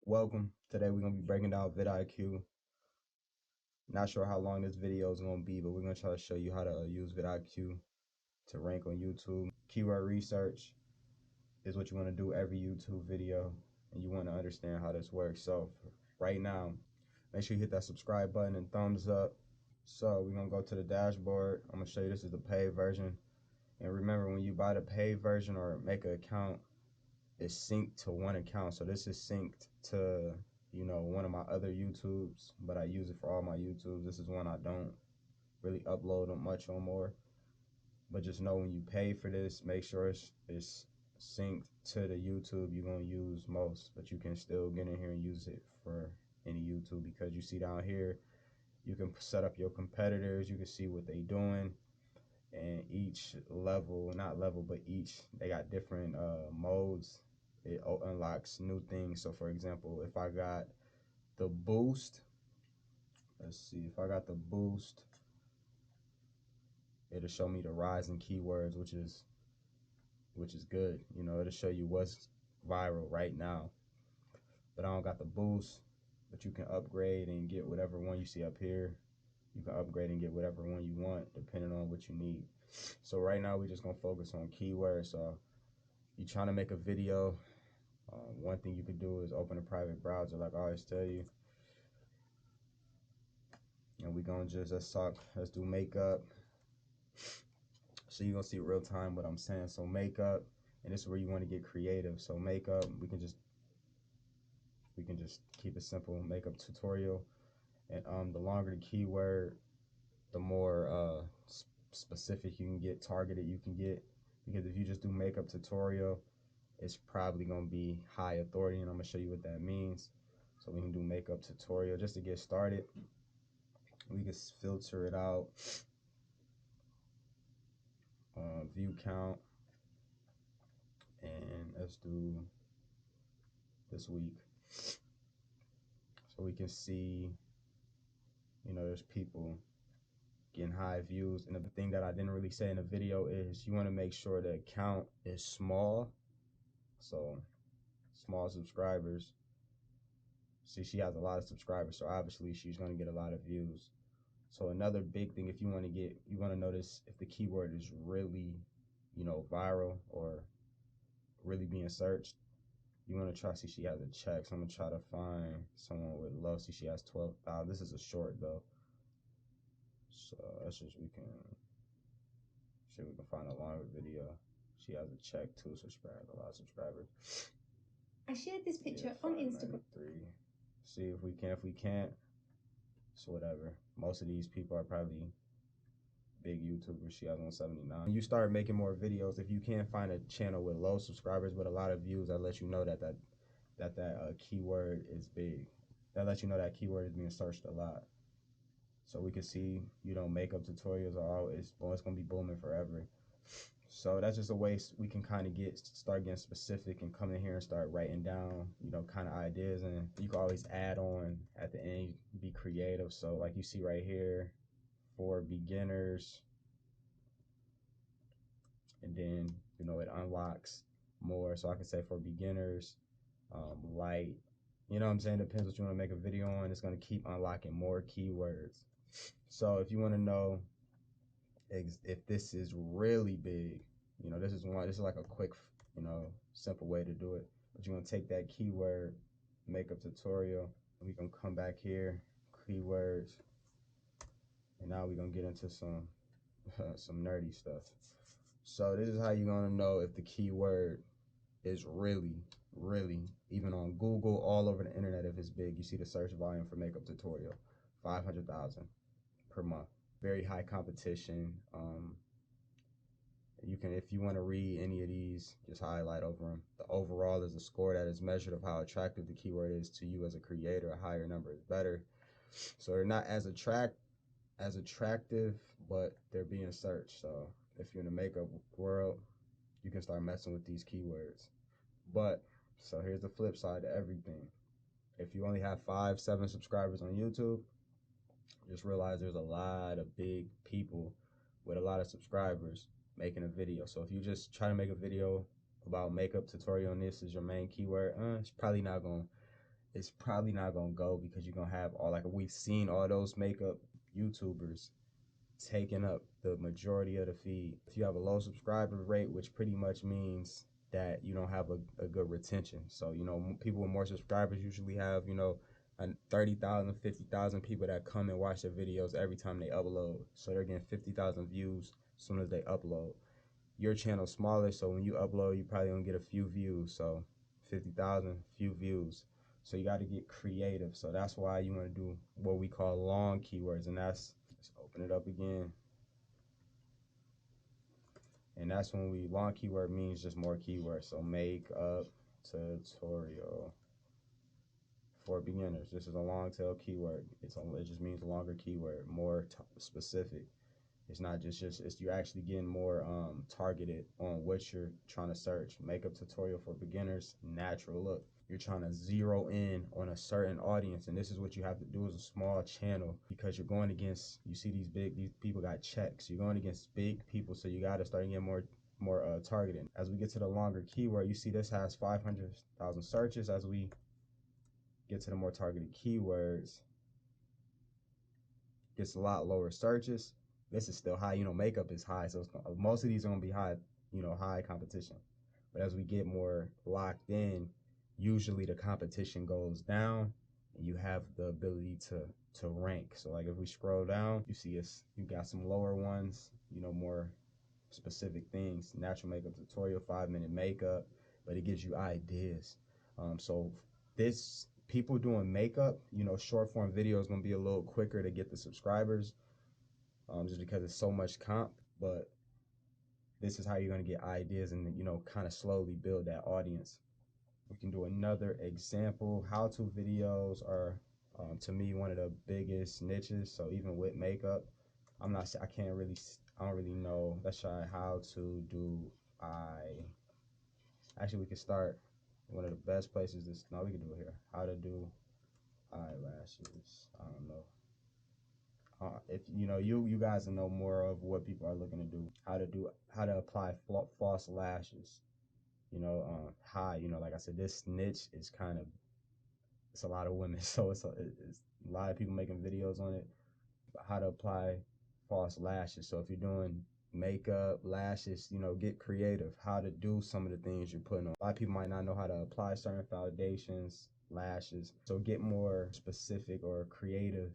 Welcome. Today we're gonna be breaking down Vid IQ. Not sure how long this video is gonna be, but we're gonna try to show you how to use Vid IQ to rank on YouTube. Keyword research is what you want to do every YouTube video, and you want to understand how this works. So right now, make sure you hit that subscribe button and thumbs up. So we're gonna go to the dashboard. I'm gonna show you this is the paid version. And remember, when you buy the paid version or make an account, it's synced to one account. So this is synced to one of my other YouTubes, but I use it for all my YouTubes. This is one I don't really upload much on more, but just know when you pay for this, make sure it's synced to the YouTube you're gonna use most, but you can still get in here and use it for any YouTube, because you see down here you can set up your competitors, you can see what they doing, and each level, not level, but each, they got different modes. It unlocks new things. So for example, if I got the boost, let's see, if I got the boost, it'll show me the rise in keywords, which is good. It'll show you what's viral right now. But I don't got the boost, but you can upgrade and get whatever one you see up here. You can upgrade and get whatever one you want depending on what you need. So right now we're just gonna focus on keywords. So you're trying to make a video, one thing you could do is open a private browser, like I always tell you, and we're gonna just let's do makeup. So you're gonna see real time what I'm saying. So makeup, and this is where you want to get creative. So makeup, we can just keep it simple, makeup tutorial. And the longer the keyword, the more specific you can get, targeted you can get, because if you just do makeup tutorial, it's probably gonna be high authority, and I'm gonna show you what that means. So we can do makeup tutorial just to get started. We can filter it out, view count, and let's do this week. So we can see, there's people getting high views. And the thing that I didn't really say in the video is you want to make sure the account is small. So small subscribers. See, she has a lot of subscribers, so obviously she's going to get a lot of views. So another big thing, if you want to notice if the keyword is really, viral or really being searched, you want to try to see she has a check. So I'm going to try to find someone with low. See, she has 12,000. This is a short though. So that's just, we can find a longer video. She has a check too, so she probably has a lot of subscribers. I shared this picture on Instagram. See if we can. If we can't, it's whatever. Most of these people are probably big YouTubers. She has 179. You start making more videos. If you can't find a channel with low subscribers but a lot of views, that lets you know that keyword is big. That lets you know that keyword is being searched a lot. So we can see, makeup tutorials are always, it's gonna be booming forever. So that's just a way we can kind of start getting specific and come in here and start writing down, kind of ideas, and you can always add on at the end, be creative. So like you see right here, for beginners, and then, it unlocks more. So I can say for beginners, light, you know what I'm saying? Depends what you want to make a video on. It's going to keep unlocking more keywords. So if you want to know if this is really big, this is like a quick, simple way to do it. But you're going to take that keyword makeup tutorial, and we're going to come back here, keywords, and now we're going to get into some some nerdy stuff. So this is how you're going to know if the keyword is really, even on Google, all over the internet, if it's big. You see the search volume for makeup tutorial, 500,000 per month. Very high competition. You can, if you want to read any of these, just highlight over them. The overall is a score that is measured of how attractive the keyword is to you as a creator. A higher number is better. So they're not as attractive, but they're being searched. So if you're in the makeup world, you can start messing with these keywords. But so here's the flip side to everything. If you only have 5-7 subscribers on YouTube, just realize there's a lot of big people with a lot of subscribers making a video. So if you just try to make a video about makeup tutorial and this is your main keyword, it's probably not gonna it's probably not gonna go because you're gonna have all, like we've seen all those makeup YouTubers taking up the majority of the feed. If you have a low subscriber rate, which pretty much means that you don't have a good retention. So, you know, people with more subscribers usually have, you know, 30,000, 50,000 people that come and watch their videos every time they upload. So they're getting 50,000 views as soon as they upload. Your channel's smaller, so when you upload, you probably gonna get a few views. So 50,000, few views. So you got to get creative. So that's why you want to do what we call long keywords, and that's, let's open it up again. And that's when we, long keyword means just more keywords. So makeup tutorial for beginners. This is a long tail keyword. It just means a longer keyword, more specific. It's not just it's, you're actually getting more targeted on what you're trying to search. Makeup tutorial for beginners, natural look. You're trying to zero in on a certain audience, and this is what you have to do as a small channel, because you're going against, you see these people got checks. You're going against big people, so you got to start getting more targeted. As we get to the longer keyword, you see this has 500,000 searches. As we get to the more targeted keywords, gets a lot lower searches. This is still high, you know, makeup is high, so most of these are gonna be high, you know, high competition. But as we get more locked in, usually the competition goes down and you have the ability to rank. So like if we scroll down, you see you got some lower ones, you know, more specific things. Natural makeup tutorial, 5-minute makeup, but it gives you ideas. So this, people doing makeup, you know, short form video is gonna be a little quicker to get the subscribers, just because it's so much comp. But this is how you're gonna get ideas and, you know, kind of slowly build that audience. We can do another example. How-to videos are, to me, one of the biggest niches. So even with makeup, I don't really know. Let's try how to do eye. Actually, we could start one of the best places. No, we can do it here. How to do eyelashes. I don't know. If you know, you guys know more of what people are looking to do. How to apply false lashes. You know, high. You know, like I said, this niche is kind of, it's a lot of women, so it's a lot of people making videos on it. How to apply false lashes. So if you're doing makeup, lashes, you know, get creative. How to do some of the things you're putting on. A lot of people might not know how to apply certain foundations, lashes. So get more specific or creative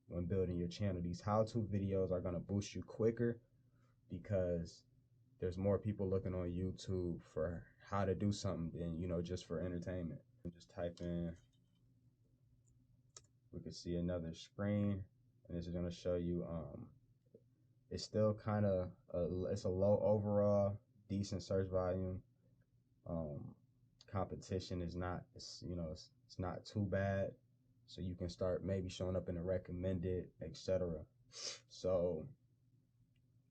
when building your channel. These how-to videos are gonna boost you quicker because there's more people looking on YouTube for how to do something than, you know, just for entertainment. And just type in, we could see another screen, and this is gonna show you, it's still kind of, it's a low overall, decent search volume. Competition is not, you know, it's not too bad. So you can start maybe showing up in the recommended, etc. So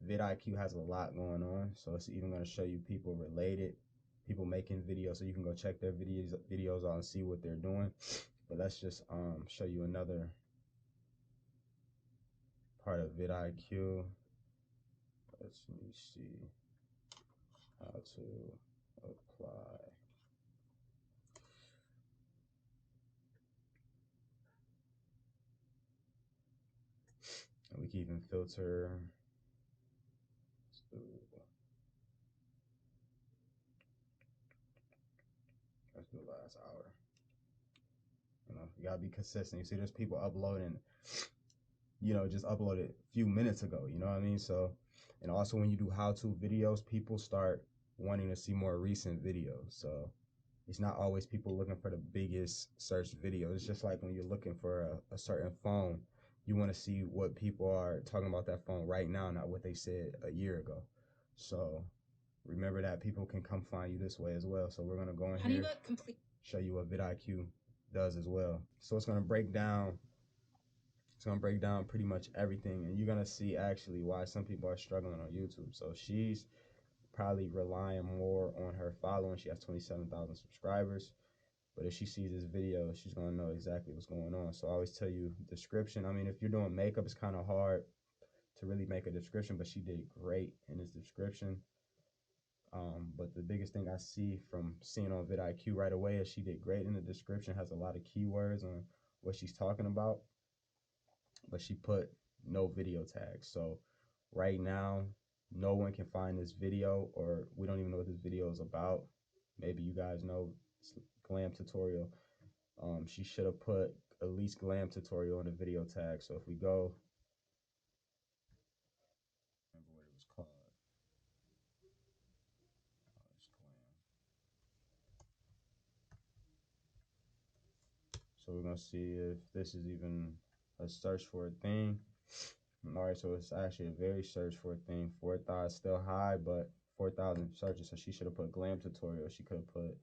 Vid IQ has a lot going on. So it's even going to show you people related, people making videos, so you can go check their videos out and see what they're doing. But let's just show you another part of Vid IQ. Let me see how to apply. And we can even filter. Let's do the last hour. You know, you gotta be consistent. You see, there's people uploading, you know, just uploaded a few minutes ago. You know what I mean? So, and also when you do how-to videos, people start wanting to see more recent videos. So it's not always people looking for the biggest search videos. It's just like when you're looking for a certain phone, you want to see what people are talking about that phone right now, not what they said a year ago. So remember that people can come find you this way as well. So we're gonna go in here, show you what vidIQ does as well. So it's gonna break down pretty much everything, and you're gonna see actually why some people are struggling on YouTube. So she's probably relying more on her following. She has 27,000 subscribers. But if she sees this video, she's gonna know exactly what's going on. So I always tell you, description. I mean, if you're doing makeup, it's kind of hard to really make a description, but she did great in this description. But the biggest thing I see from seeing on vidIQ right away is she did great in the description, has a lot of keywords on what she's talking about, but she put no video tags. So right now, no one can find this video, or we don't even know what this video is about. Maybe you guys know, it's glam tutorial. She should have put at least glam tutorial in the video tag. So if we go, remember what it was called. It's glam. So we're gonna see if this is even a search for a thing. All right, so it's actually a very search for a thing. 4,000 still high, but 4,000 searches. So she should have put glam tutorial. She could have put,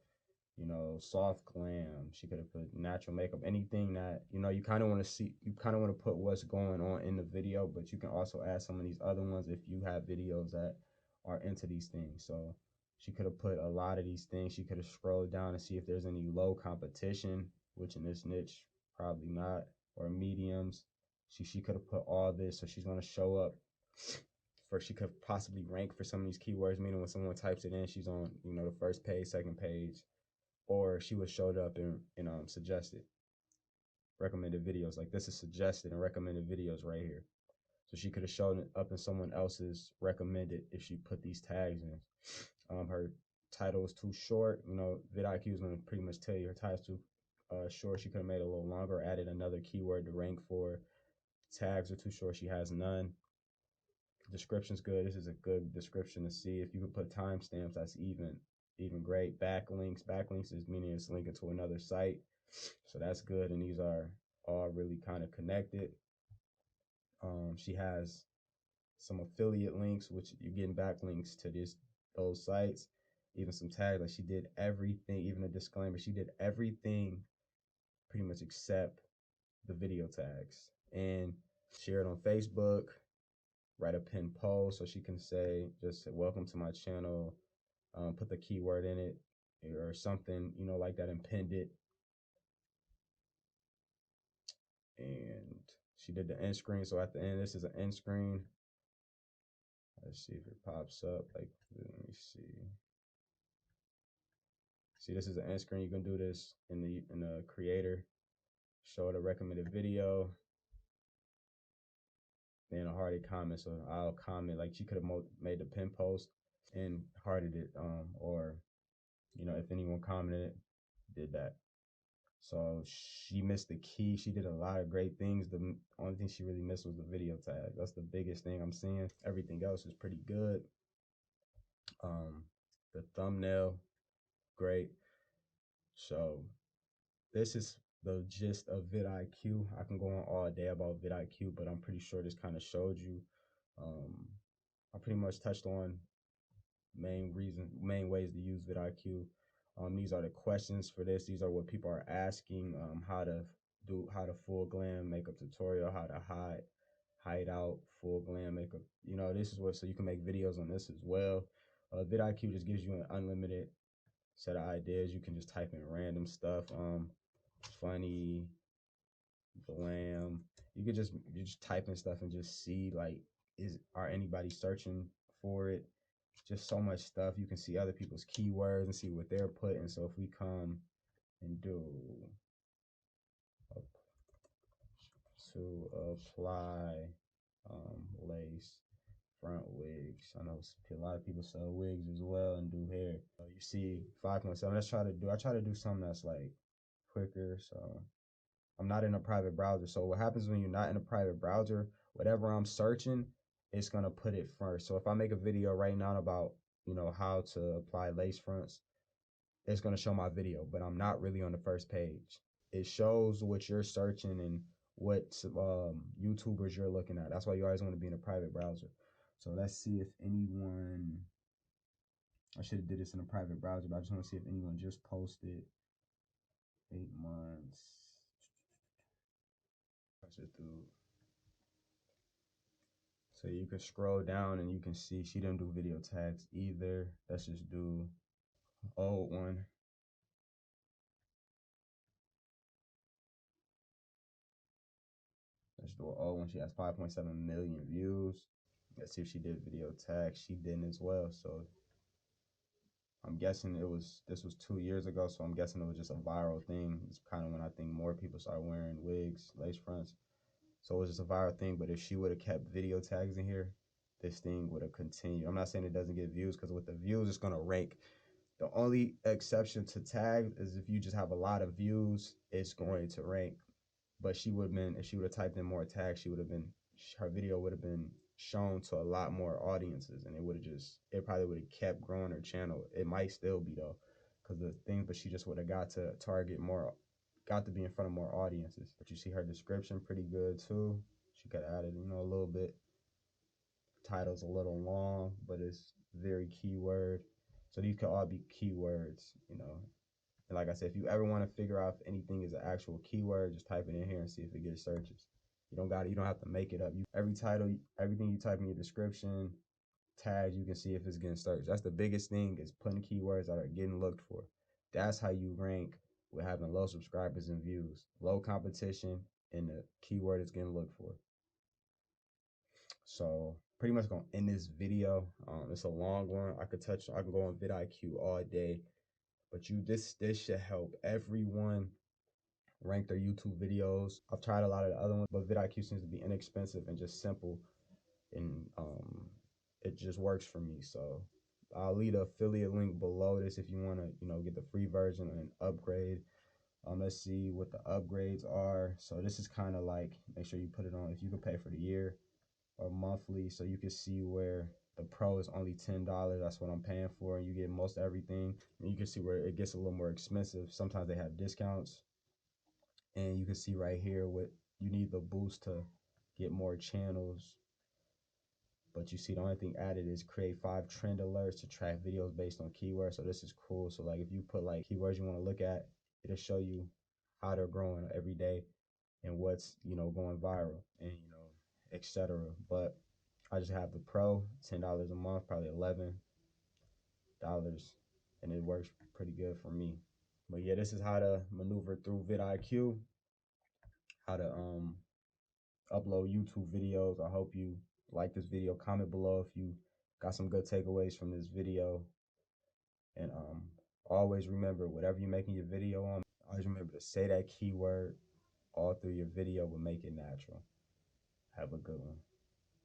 soft glam. She could have put natural makeup. Anything that, you kind of want to see, you kind of want to put what's going on in the video, but you can also add some of these other ones if you have videos that are into these things. So she could have put a lot of these things. She could have scrolled down and see if there's any low competition, which in this niche, probably not, or mediums. She could have put all this, so she's going to show up for, she could possibly rank for some of these keywords, meaning when someone types it in, she's on, the first page, second page, or she would showed up in suggested recommended videos. Like this is suggested and recommended videos right here. So she could have shown it up in someone else's recommended if she put these tags in. Her title is too short. vidIQ is going to pretty much tell you her title's too short. She could have made it a little longer, added another keyword to rank for. Tags are too short. She has none. Description's good. This is a good description to see. If you could put timestamps, that's even great. Backlinks is meaning it's linking to another site, so that's good. And these are all really kind of connected. She has some affiliate links, which you're getting backlinks to those sites. Even some tags, like she did everything. Even a disclaimer, she did everything pretty much except the video tags. And share it on Facebook, write a pinned post, so she can say, just say, welcome to my channel, put the keyword in it or something, like that, and pinned it. And she did the end screen. So at the end, this is an end screen. Let's see if it pops up. Like, let me see. See, this is an end screen. You can do this in the creator. Show the recommended video. Then a hearted comment. So I'll comment, like she could have made the pin post and hearted it, or if anyone commented, did that. So she missed the key. She did a lot of great things. The only thing she really missed was the video tag. That's the biggest thing I'm seeing. Everything else is pretty good. The thumbnail, great. So this is the gist of vidIQ. I can go on all day about vidIQ, but I'm pretty sure this kind of showed you. I pretty much touched on main ways to use vidIQ. These are the questions for this. These are what people are asking. How to full glam makeup tutorial, how to hide out full glam makeup. This is what, so you can make videos on this as well. vidIQ just gives you an unlimited set of ideas. You can just type in random stuff. Funny, glam. You just type in stuff and just see, like, are anybody searching for it? Just so much stuff. You can see other people's keywords and see what they're putting. So if we come and do to apply lace front wigs. I know a lot of people sell wigs as well and do hair. You see 5.7. I try to do something that's like quicker. So I'm not in a private browser. So what happens when you're not in a private browser, whatever I'm searching, it's gonna put it first. So if I make a video right now about, how to apply lace fronts, it's gonna show my video, but I'm not really on the first page. It shows what you're searching and what YouTubers you're looking at. That's why you always want to be in a private browser. So let's see if anyone, I should have did this in a private browser, but I just want to see if anyone just posted 8 months. I should do. So you can scroll down and you can see she didn't do video tags either. Let's just do old one. Let's do an old one. She has 5.7 million views. Let's see if she did video tags. She didn't as well. So I'm guessing this was 2 years ago, so I'm guessing it was just a viral thing. It's kind of when I think more people started wearing wigs, lace fronts. So it was just a viral thing. But if she would have kept video tags in here, this thing would have continued. I'm not saying it doesn't get views, because with the views, it's gonna rank. The only exception to tags is if you just have a lot of views, it's going to rank. But she would have been, if she would have typed in more tags, she would have been, her video would have been shown to a lot more audiences, and it probably would have kept growing her channel. It might still be though, because the thing, but she just would have got to target more, got to be in front of more audiences. But you see her description pretty good too. She could have added, a little bit. Title's a little long, but it's very keyword. So these could all be keywords. And like I said, if you ever want to figure out if anything is an actual keyword, just type it in here and see if it gets searches. You don't have to make it up. Every title, everything you type in your description, tags, you can see if it's getting searched. That's the biggest thing, is putting keywords that are getting looked for. That's how you rank with having low subscribers and views. Low competition, and the keyword is getting looked for. So pretty much gonna end this video. It's a long one. I can go on Vid IQ all day, but this should help everyone rank their YouTube videos. I've tried a lot of the other ones, but Vid IQ seems to be inexpensive and just simple, and it just works for me. So I'll leave the affiliate link below this if you want to, get the free version and upgrade. Let's see what the upgrades are. So this is kind of like, make sure you put it on if you could pay for the year or monthly, so you can see where the pro is only $10. That's what I'm paying for, and you get most everything. And you can see where it gets a little more expensive. Sometimes they have discounts, and you can see right here what you need the boost to get more channels. But you see the only thing added is create 5 trend alerts to track videos based on keywords. So this is cool. So like if you put like keywords you want to look at, it'll show you how they're growing every day and what's going viral, and etc. But I just have the pro, $10 a month, probably $11, and it works pretty good for me. But yeah, this is how to maneuver through vidIQ, how to upload YouTube videos. I hope you like this video. Comment below if you got some good takeaways from this video. And always remember, whatever you're making your video on, always remember to say that keyword all through your video will make it natural. Have a good one.